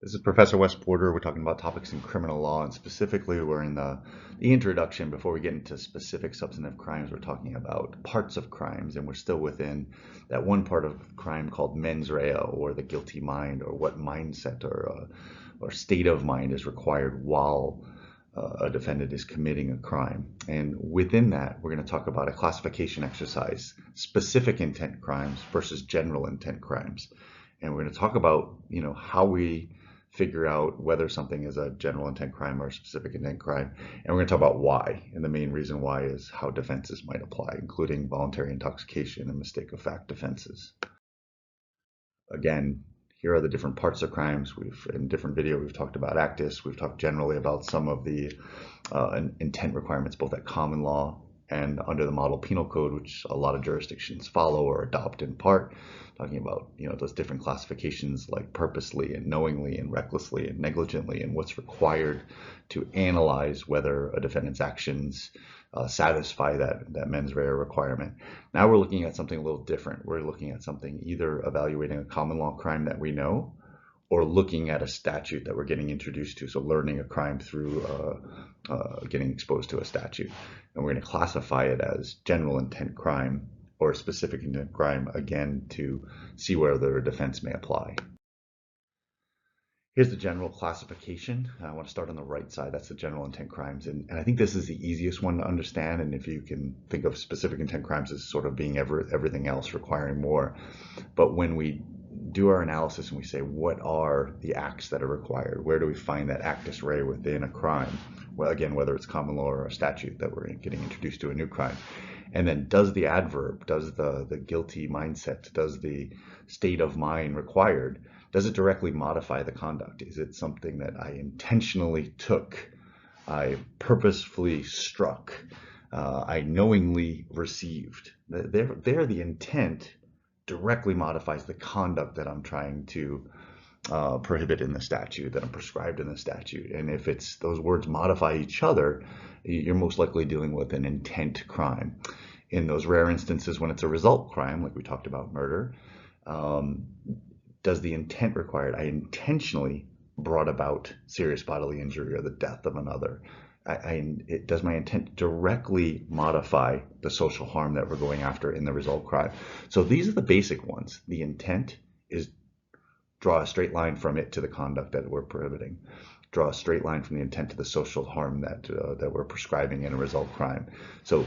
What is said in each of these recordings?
This is Professor Wes Porter. We're talking about topics in criminal law, and specifically we're in the introduction. Before we get into specific substantive crimes, we're talking about parts of crimes, and we're still within that one part of crime called mens rea, or the guilty mind, or what mindset or state of mind is required while a defendant is committing a crime. And within that, we're going to talk about a classification exercise, specific intent crimes versus general intent crimes. And we're going to talk about, how we figure out whether something is a general intent crime or a specific intent crime. And we're going to talk about why. And the main reason why is how defenses might apply, including voluntary intoxication and mistake of fact defenses. Again, here are the different parts of crimes. In different video, we've talked about actus. We've talked generally about some of the intent requirements, both at common law and under the model penal code, which a lot of jurisdictions follow or adopt in part, talking about those different classifications like purposely and knowingly and recklessly and negligently, and what's required to analyze whether a defendant's actions satisfy that mens rea requirement. Now we're looking at something a little different. We're looking at something either evaluating a common law crime that we know, or looking at a statute that we're getting introduced to. So learning a crime through getting exposed to a statute. And we're going to classify it as general intent crime or a specific intent crime, again, to see whether a defense may apply. Here's the general classification. I want to start on the right side. That's the general intent crimes. And I think this is the easiest one to understand. And if you can think of specific intent crimes as sort of being everything else requiring more. But when we do our analysis and we say, what are the acts that are required? Where do we find that actus rea within a crime? Well, again, whether it's common law or a statute that we're getting introduced to a new crime. And then does the adverb, does the guilty mindset, does the state of mind required, does it directly modify the conduct? Is it something that I intentionally took, I purposefully struck, I knowingly received? There the intent directly modifies the conduct that I'm trying to prohibit in the statute, that I'm prescribed in the statute. And if it's those words modify each other, you're most likely dealing with an intent crime. In those rare instances when it's a result crime, like we talked about murder, does the intent required? I intentionally brought about serious bodily injury or the death of another. Does my intent directly modify the social harm that we're going after in the result crime? So these are the basic ones. The intent is draw a straight line from it to the conduct that we're prohibiting. Draw a straight line from the intent to the social harm that we're prescribing in a result crime. So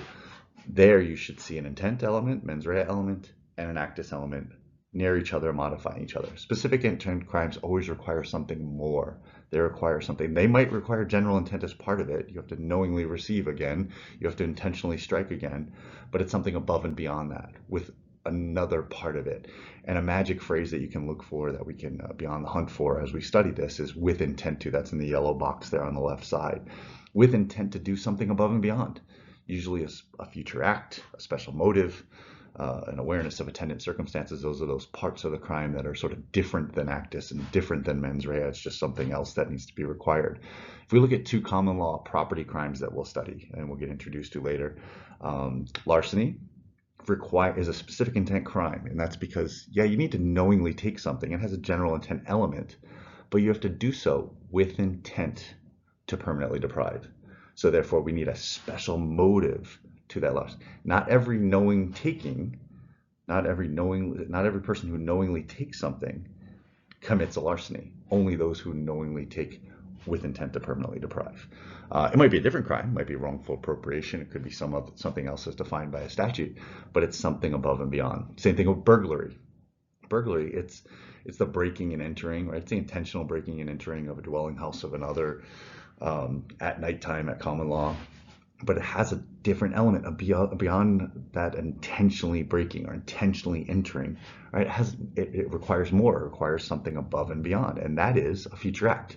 there you should see an intent element, mens rea element, and an actus element near each other, modifying each other. Specific intent crimes always require something more. They require something. They might require general intent as part of it. You have to knowingly receive again. You have to intentionally strike again. But it's something above and beyond that with another part of it. And a magic phrase that you can look for, that we can be on the hunt for as we study this, is with intent to. That's in the yellow box there on the left side. With intent to do something above and beyond. Usually a future act, a special motive, an awareness of attendant circumstances. Those are those parts of the crime that are sort of different than actus and different than mens rea. It's just something else that needs to be required. If we look at two common law property crimes that we'll study and we'll get introduced to later, larceny is a specific intent crime. And that's because, you need to knowingly take something. It has a general intent element, but you have to do so with intent to permanently deprive. So therefore, we need a special motive to that loss. Not every knowing taking, not every person who knowingly takes something commits a larceny. Only those who knowingly take with intent to permanently deprive. It might be a different crime. It might be wrongful appropriation. It could be something else as defined by a statute, but it's something above and beyond. Same thing with burglary. Burglary, it's the breaking and entering, right? It's the intentional breaking and entering of a dwelling house of another at nighttime at common law. But it has a different element beyond that intentionally breaking or intentionally entering, right? It requires more. It requires something above and beyond, and that is a future act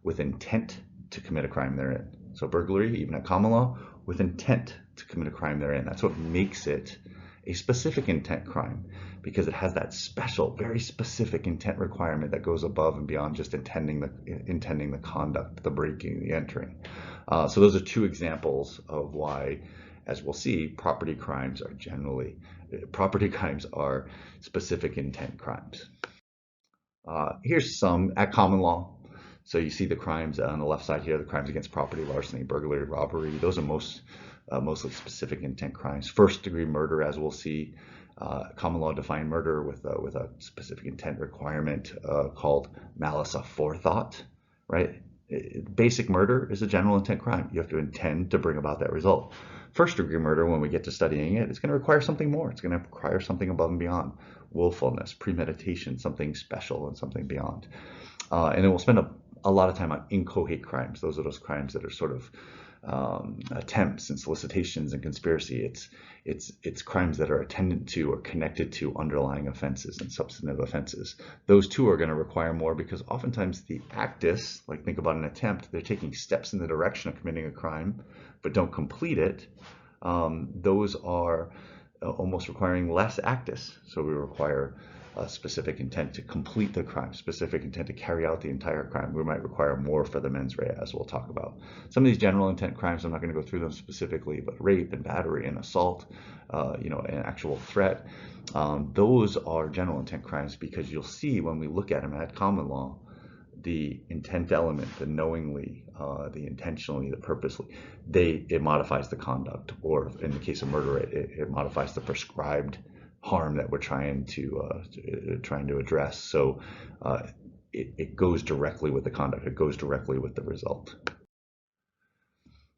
with intent to commit a crime therein. So burglary, even at common law, with intent to commit a crime therein. That's what makes it a specific intent crime, because it has that special, very specific intent requirement that goes above and beyond just intending the conduct, the breaking, the entering. So those are two examples of why, as we'll see, property crimes are specific intent crimes. Here's some at common law. So you see the crimes on the left side here, the crimes against property, larceny, burglary, robbery. Those are mostly specific intent crimes. First degree murder, as we'll see, common law defined murder with a specific intent requirement called malice aforethought, right? Basic murder is a general intent crime. You have to intend to bring about that result. First degree murder, when we get to studying it, it's going to require something more. It's going to require something above and beyond. Willfulness, premeditation, something special and something beyond. And then we'll spend a lot of time on inchoate crimes. Those are those crimes that are sort of attempts and solicitations and conspiracy. It's crimes that are attendant to or connected to underlying offenses and substantive offenses. Those two are going to require more because oftentimes the actus, like think about an attempt, they're taking steps in the direction of committing a crime but don't complete it. Those are almost requiring less actus. So we require a specific intent to complete the crime, specific intent to carry out the entire crime. We might require more for the mens rea, as we'll talk about. Some of these general intent crimes, I'm not going to go through them specifically, but rape and battery and assault, an actual threat, those are general intent crimes because you'll see when we look at them at common law, the intent element, the knowingly, the intentionally, the purposely, it modifies the conduct, or in the case of murder, it modifies the prescribed harm that we're trying to address. So it goes directly with the conduct. It goes directly with the result.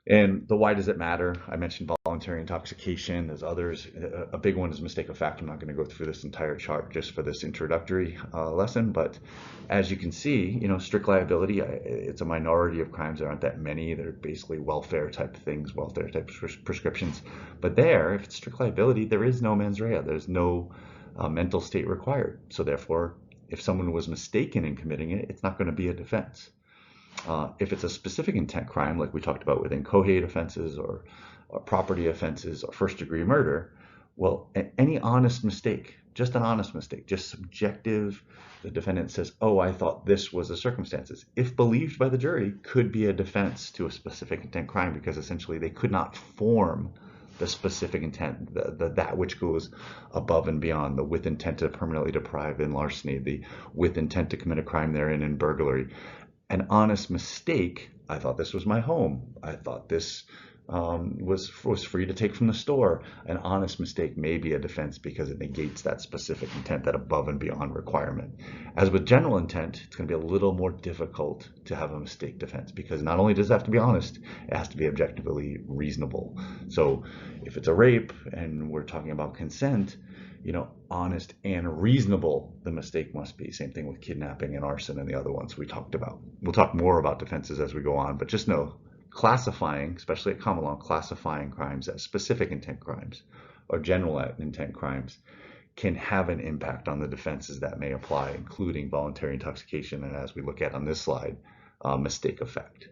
And the why does it matter? I mentioned voluntary intoxication. There's others. A big one is mistake of fact. I'm not going to go through this entire chart just for this introductory lesson, but as you can see, strict liability, it's a minority of crimes. There aren't that many. They're basically welfare type things, welfare type prescriptions. But if it's strict liability, there is no mens rea. There's no mental state required. So therefore, if someone was mistaken in committing it, it's not going to be a defense. If it's a specific intent crime, like we talked about with inchoate offenses or property offenses or first degree murder, well, any honest mistake, just an honest mistake, just subjective, the defendant says, oh, I thought this was the circumstances, if believed by the jury, could be a defense to a specific intent crime because essentially they could not form the specific intent, that which goes above and beyond, the with intent to permanently deprive in larceny, the with intent to commit a crime therein in burglary. An honest mistake, I thought this was my home. I thought this was free to take from the store. An honest mistake may be a defense because it negates that specific intent, that above and beyond requirement. As with general intent, it's going to be a little more difficult to have a mistake defense because not only does it have to be honest, it has to be objectively reasonable. So if it's a rape and we're talking about consent, honest and reasonable the mistake must be. Same thing with kidnapping and arson and the other ones we talked about. We'll talk more about defenses as we go on, but just know classifying, especially at common law, classifying crimes as specific intent crimes or general intent crimes can have an impact on the defenses that may apply, including voluntary intoxication and, as we look at on this slide, mistake effect.